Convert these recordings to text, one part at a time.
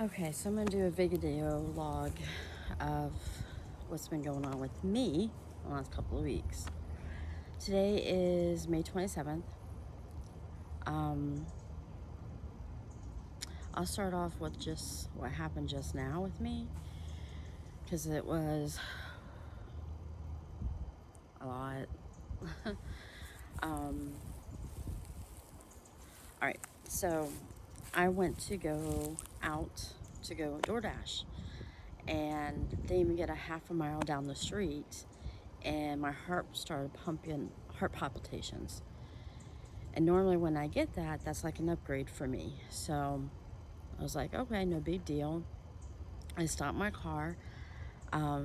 Okay, so I'm going to do a video log of what's been going on with me the last couple of weeks. Today is May 27th. I'll start off with just what happened just now with me, because it was a lot. All right, so I went to go out to go DoorDash, and didn't even get a half a mile down the street, and my heart started pumping, heart palpitations. And normally when I get that, that's like an upgrade for me. So I was like, okay, no big deal. I stopped my car,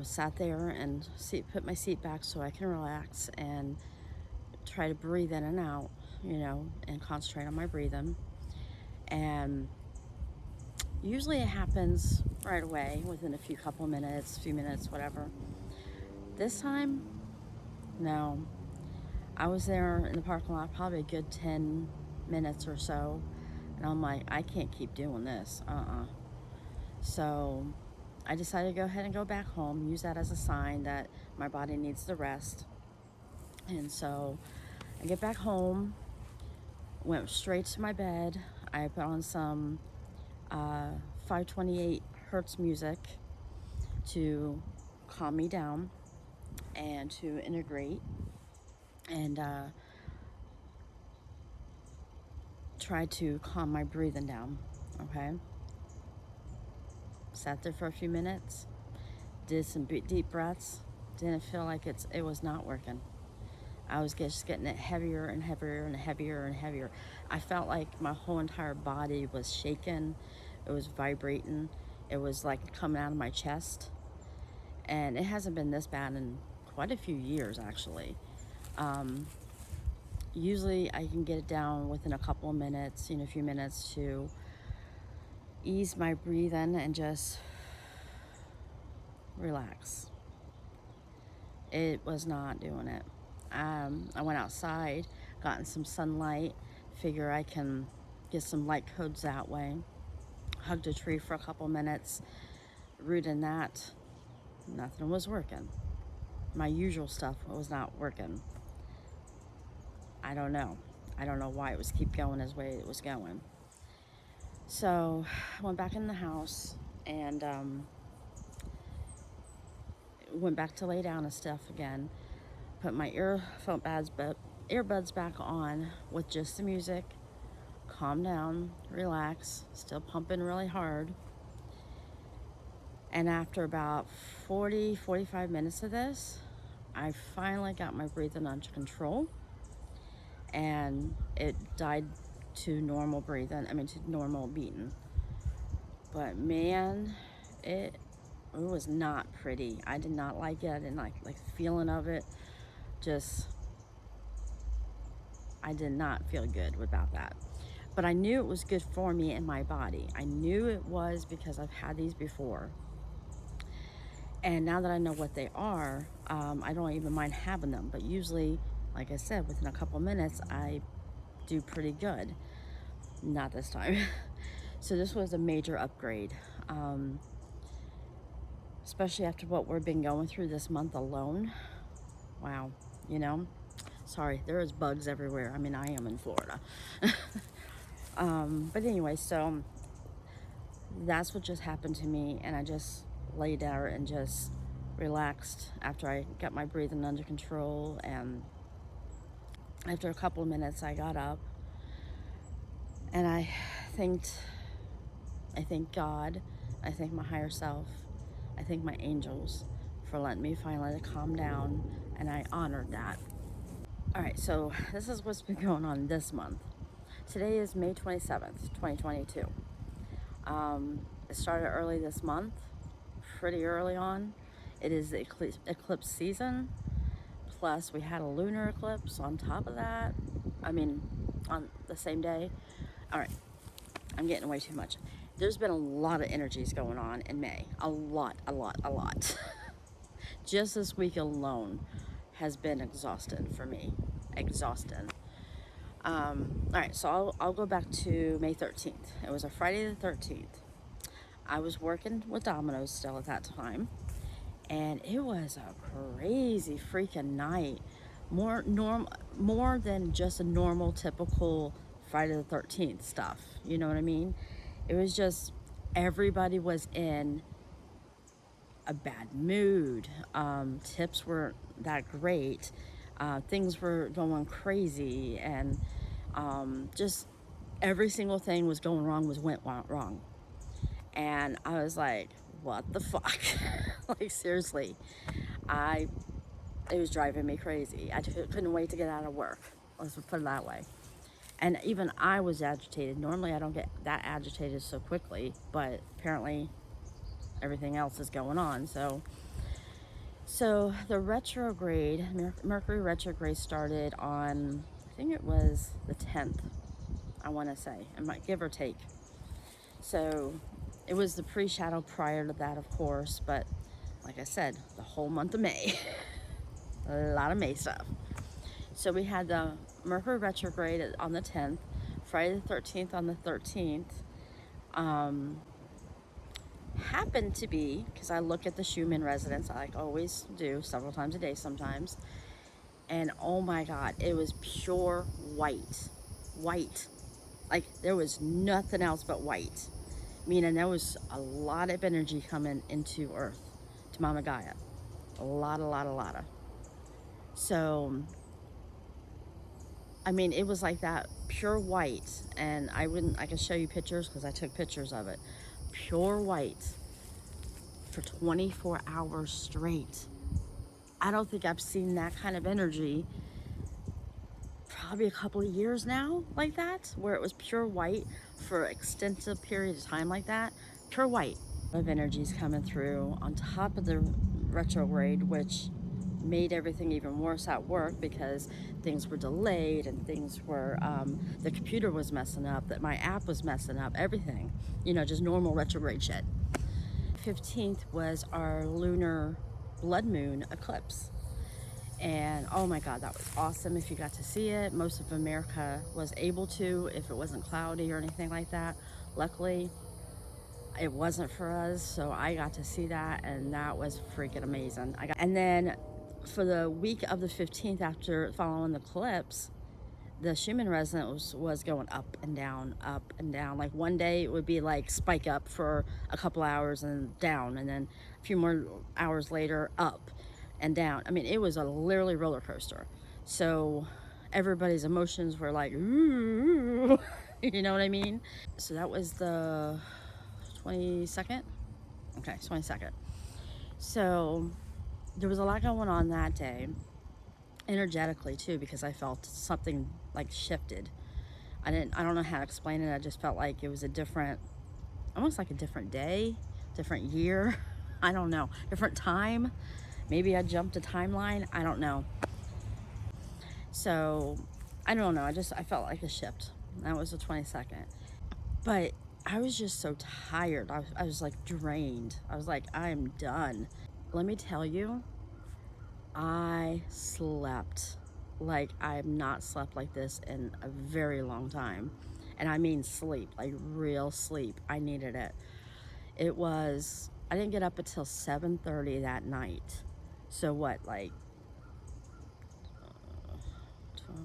sat there and put my seat back so I can relax and try to breathe in and out, and concentrate on my breathing. And usually it happens right away within a few minutes, whatever. This time, no. I was there in the parking lot probably a good 10 minutes or so. And I'm like, I can't keep doing this. So I decided to go ahead and go back home, use that as a sign that my body needs the rest. And so I get back home, went straight to my bed. I put on some 528 hertz music to calm me down and to integrate, and try to calm my breathing down. Okay. Sat there for a few minutes, did some deep breaths. Didn't feel like it was not working. I was just getting it heavier and heavier and heavier and heavier. I felt like my whole entire body was shaking. It was vibrating. It was like coming out of my chest. And it hasn't been this bad in quite a few years, actually. Usually I can get it down within a couple of minutes, a few minutes, to ease my breathing and just relax. It was not doing it. I went outside, gotten some sunlight, figure I can get some light codes that way. Hugged a tree for a couple minutes, rooting that. Nothing was working. My usual stuff was not working. I don't know. I don't know why it was keep going as way it was going. So I went back in the house and went back to lay down and stuff again. Put my earbuds back on with just the music. Calm down, relax, still pumping really hard. And after about 45 minutes of this, I finally got my breathing under control, and it died to normal breathing, to normal beating. But man, it was not pretty. I did not like it. I didn't like the feeling of it. I did not feel good about that. But I knew it was good for me and my body. I knew it was because I've had these before. And now that I know what they are, I don't even mind having them. But usually, like I said, within a couple minutes, I do pretty good. Not this time. So this was a major upgrade. Especially after what we've been going through this month alone. Wow. Sorry, there is bugs everywhere. I am in Florida. But anyway, so that's what just happened to me, and I just laid there and just relaxed after I got my breathing under control. And after a couple of minutes, I got up, and I thank God, I thank my higher self, I thank my angels for letting me finally calm down, and I honored that. All right, so this is what's been going on this month. Today is May 27th, 2022. It started early this month, pretty early on. It is the eclipse season. Plus, we had a lunar eclipse on top of that. On the same day. All right, I'm getting way too much. There's been a lot of energies going on in May. A lot. Just this week alone has been exhausting for me. Exhausting. All right, so I'll go back to May 13th. It was a Friday the 13th. I was working with Domino's still at that time, and it was a crazy freaking night. More than just a normal, typical Friday the 13th stuff. You know what I mean? It was just everybody was in a bad mood. Tips weren't that great. Things were going crazy, and just every single thing was going wrong, went wrong. And I was like, what the fuck? Like, seriously, I it was driving me crazy. I couldn't wait to get out of work. Let's put it that way. And even I was agitated. Normally, I don't get that agitated so quickly, but apparently, everything else is going on. So the retrograde, Mercury retrograde started on, I think it was the 10th, I want to say, I might give or take. So it was the pre-shadow prior to that, of course, but like I said, the whole month of May, a lot of May stuff. So we had the Mercury retrograde on the 10th, Friday the 13th on the 13th. Happened to be, because I look at the Schumann resonance, I always do, several times a day sometimes, and oh my God, it was pure white. White. Like, there was nothing else but white. Meaning there was a lot of energy coming into Earth, to Mama Gaia. A lot of. So, I mean, it was like that, pure white. And I can show you pictures because I took pictures of it. Pure white for 24 hours straight. I don't think I've seen that kind of energy probably a couple of years now, like that, where it was pure white for an extensive period of time like that. Pure white. Of energies coming through on top of the retrograde, which made everything even worse at work because things were delayed and things were, the computer was messing up, that my app was messing up, everything, just normal retrograde shit. 15th was our lunar blood moon eclipse. And oh my God, that was awesome if you got to see it. Most of America was able to, if it wasn't cloudy or anything like that. Luckily, it wasn't for us, so I got to see that, and that was freaking amazing. And then for the week of the 15th, after following the eclipse, the Schumann resonance was going up and down, up and down. Like one day it would be like spike up for a couple hours and down, and then a few more hours later up and down. I mean, it was a literally roller coaster. So everybody's emotions were like, ooh, you know what I mean? So that was the 22nd. Okay, 22nd. So there was a lot going on that day, energetically too, because I felt something like shifted. I don't know how to explain it. I just felt like it was a different, almost like a different day, different year. I don't know, different time. Maybe I jumped a timeline. I don't know. So I don't know. I felt like a shift. That was the 22nd. But I was just so tired. I was like drained. I was like, I am done. Let me tell you, I slept like I have not slept like this in a very long time. And I mean sleep, like real sleep. I needed it. I didn't get up until 7:30 that night. So what, like, 12,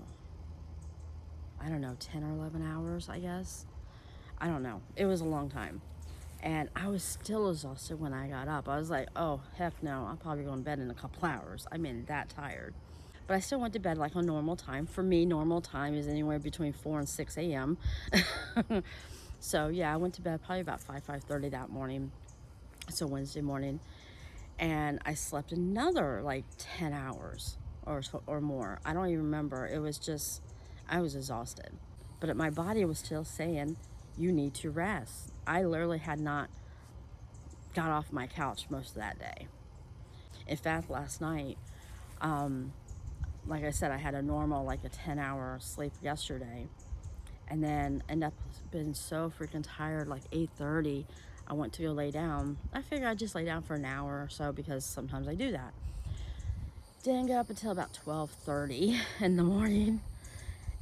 I don't know, 10 or 11 hours, I guess. I don't know. It was a long time. And I was still exhausted when I got up. I was like, oh, heck no, I'll probably go to bed in a couple hours. I mean, that tired. But I still went to bed like on normal time. For me, normal time is anywhere between 4 and 6 a.m. So, yeah, I went to bed probably about 5:30 that morning. So, Wednesday morning. And I slept another like 10 hours or more. I don't even remember. It was just, I was exhausted. But my body was still saying, you need to rest. I literally had not got off my couch most of that day. In fact, last night, like I said, I had a normal, like a 10-hour sleep yesterday, and then ended up being so freaking tired, like 8:30, I went to go lay down. I figured I'd just lay down for an hour or so because sometimes I do that. Didn't get up until about 12:30 in the morning,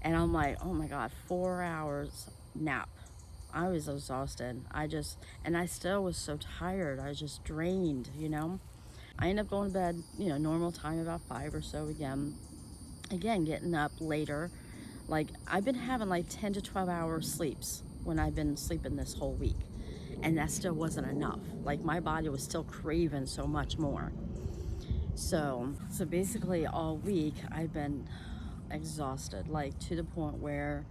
and I'm like, oh my God, 4 hours nap. I was exhausted. And I still was so tired. I was just drained, you know. I ended up going to bed, you know, normal time, about 5 or so again. Again, getting up later. Like, I've been having like 10 to 12 hour sleeps when I've been sleeping this whole week. And that still wasn't enough. Like, my body was still craving so much more. So basically all week I've been exhausted, like to the point where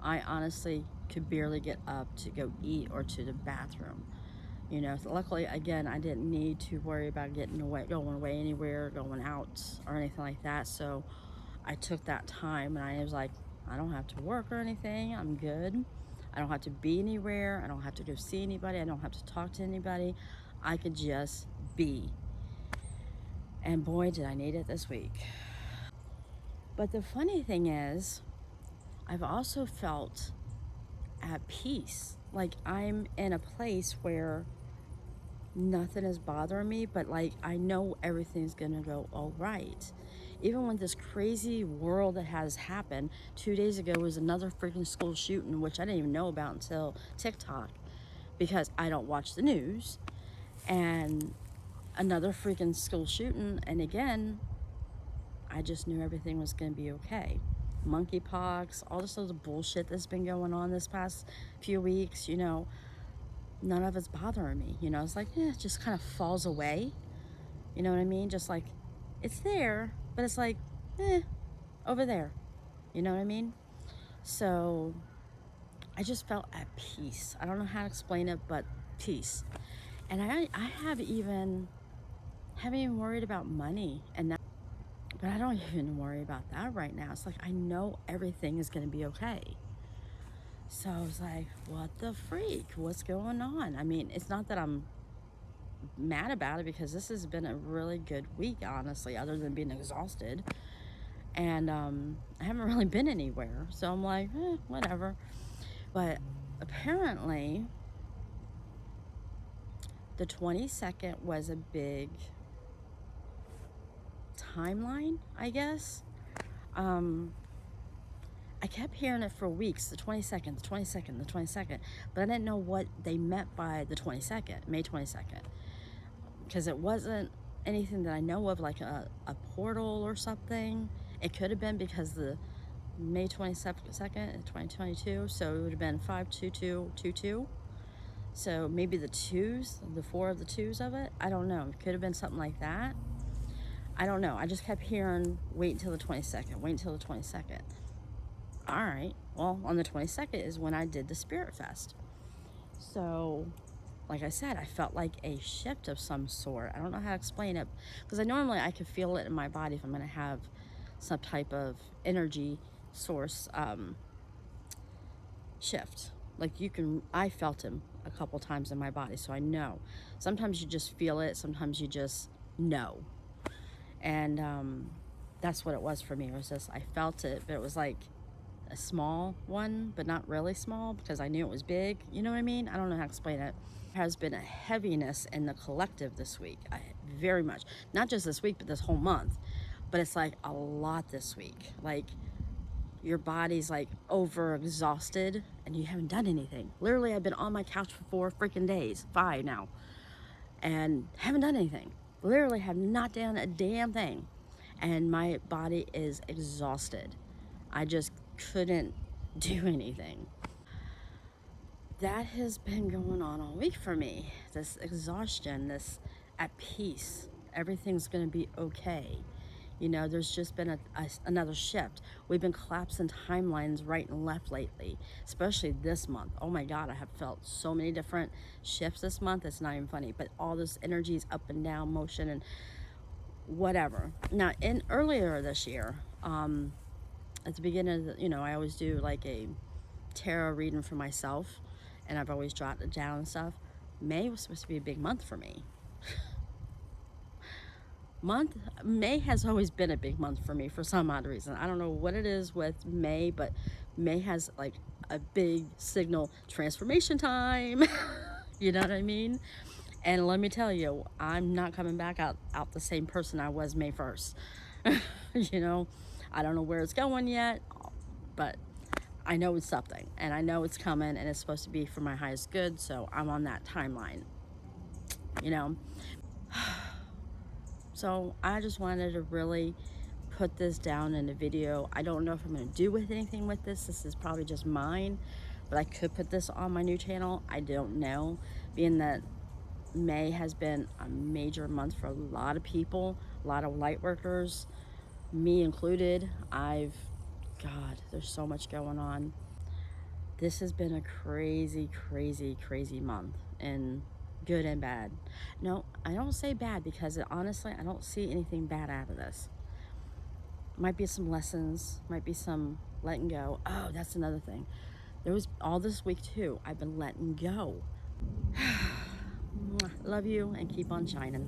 I honestly could barely get up to go eat or to the bathroom. You know, luckily, again, I didn't need to worry about going away anywhere, going out or anything like that. So I took that time and I was like, I don't have to work or anything. I'm good. I don't have to be anywhere. I don't have to go see anybody. I don't have to talk to anybody. I could just be. And boy, did I need it this week. But the funny thing is, I've also felt at peace. Like, I'm in a place where nothing is bothering me, but like I know everything's gonna go all right. Even with this crazy world that has happened, 2 days ago was another freaking school shooting, which I didn't even know about until TikTok because I don't watch the news. And another freaking school shooting, and again, I just knew everything was gonna be okay. Monkeypox, all this other bullshit that's been going on this past few weeks, you know, none of it's bothering me. You know, it's like, it just kind of falls away. You know what I mean? Just like, it's there, but it's like, over there. You know what I mean? So I just felt at peace. I don't know how to explain it, but peace. And I haven't even worried about money and that, but I don't even worry about that right now. It's like, I know everything is going to be okay. So I was like, what the freak? What's going on? I mean, it's not that I'm mad about it because this has been a really good week, honestly, other than being exhausted. And I haven't really been anywhere. So I'm like, whatever. But apparently, the 22nd was a big timeline, I guess. I kept hearing it for weeks, the 22nd, the 22nd, the 22nd, but I didn't know what they meant by the 22nd, May 22nd, because it wasn't anything that I know of, like a portal or something. It could have been because the May 22nd, 2022, so it would have been 52222. So maybe the four of the twos of it. I don't know. It could have been something like that. I don't know. I just kept hearing, wait until the 22nd, wait until the 22nd. All right. Well, on the 22nd is when I did the Spirit Fest. So, like I said, I felt like a shift of some sort. I don't know how to explain it because I could feel it in my body if I'm going to have some type of energy source shift. Like I felt him a couple times in my body, so I know. Sometimes you just feel it, sometimes you just know. And that's what it was for me. It was just, I felt it, but it was like a small one, but not really small because I knew it was big. You know what I mean? I don't know how to explain it. There has been a heaviness in the collective this week. Very much. Not just this week, but this whole month. But it's like a lot this week. Like, your body's like over exhausted and you haven't done anything. Literally, I've been on my couch for 4 freaking days, 5 now, and haven't done anything. Literally have not done a damn thing. And my body is exhausted. I just couldn't do anything. That has been going on all week for me. This exhaustion, this at peace. Everything's gonna be okay. You know, there's just been another shift. We've been collapsing timelines right and left lately, especially this month. Oh my God, I have felt so many different shifts this month. It's not even funny, but all this energy is up and down motion and whatever. Now, earlier this year, at the beginning of I always do like a tarot reading for myself, and I've always jotted it down and stuff. May was supposed to be a big month for me. May has always been a big month for me for some odd reason. I don't know what it is with May, but May has like a big signal transformation time. You know what I mean? And let me tell you, I'm not coming back out the same person I was May 1st. You know, I don't know where it's going yet, but I know it's something, and I know it's coming, and it's supposed to be for my highest good, so I'm on that timeline, you know. So I just wanted to really put this down in a video. I don't know if I'm going to do with anything with this. This is probably just mine, but I could put this on my new channel. I don't know, being that May has been a major month for a lot of people, a lot of light workers, me included. God, there's so much going on. This has been a crazy, crazy, crazy month, and good and bad. No, I don't say bad because honestly, I don't see anything bad out of this. Might be some lessons, might be some letting go. Oh, that's another thing. There was all this week too, I've been letting go. Love you and keep on shining.